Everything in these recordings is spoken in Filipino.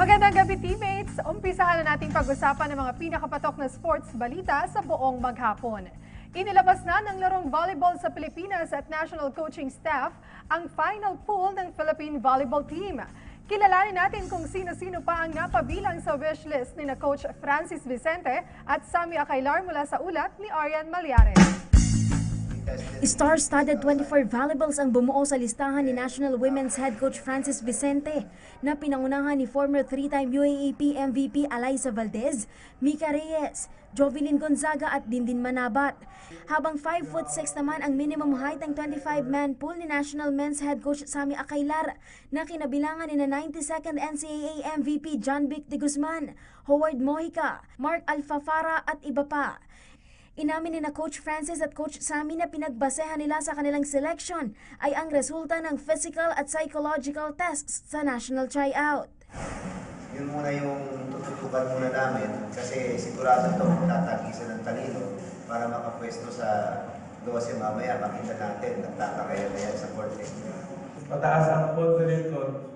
Magandang gabi, teammates! Umpisahan na nating pag-usapan ng mga pinakapatok na sports balita sa buong maghapon. Inilabas na ng larong volleyball sa Pilipinas at national coaching staff ang final pool ng Philippine Volleyball Team. Kilalanin natin kung sino-sino pa ang napabilang sa wishlist ni na Coach Francis Vicente at Sammy Acailar mula sa ulat ni Arian Malyares. Star-studded 24 volleyballs ang bumuo sa listahan ni National Women's Head Coach Francis Vicente na pinangunahan ni former 3-time UAAP MVP Alyssa Valdez, Mika Reyes, Jovelyn Gonzaga at Dindin Manabat. Habang 5'6" naman ang minimum height ng 25-man pool ni National Men's Head Coach Sammy Acailar na kinabilangan ni na 92nd NCAA MVP John Vic de Guzman, Howard Mojica, Mark Alfafara at iba pa. Inamin ni na Coach Francis at Coach Sammy na pinagbasehan nila sa kanilang selection ay ang resulta ng physical at psychological tests sa national tryout. Yun muna yung tututukan muna namin kasi sigurado ito tatagisan ng talino para makapwesto sa 12 mamaya. Makita natin, nagtatakayan na yan sa court. Mataas ang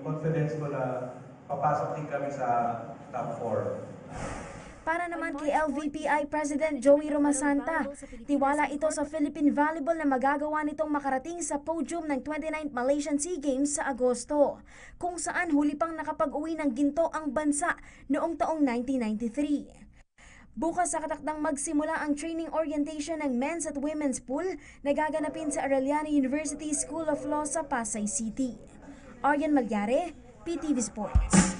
confidence ko na papasok din kami sa top 4. Para naman kay LVPI President Joey Romasanta, tiwala ito sa Philippine Volleyball na magagawa nitong makarating sa podium ng 29th Malaysian SEA Games sa Agosto, kung saan huli pang nakapag-uwi ng ginto ang bansa noong taong 1993. Bukas sa katakdang magsimula ang training orientation ng men's at women's pool na gaganapin sa Arellano University School of Law sa Pasay City. Arian Malyare, PTV Sports.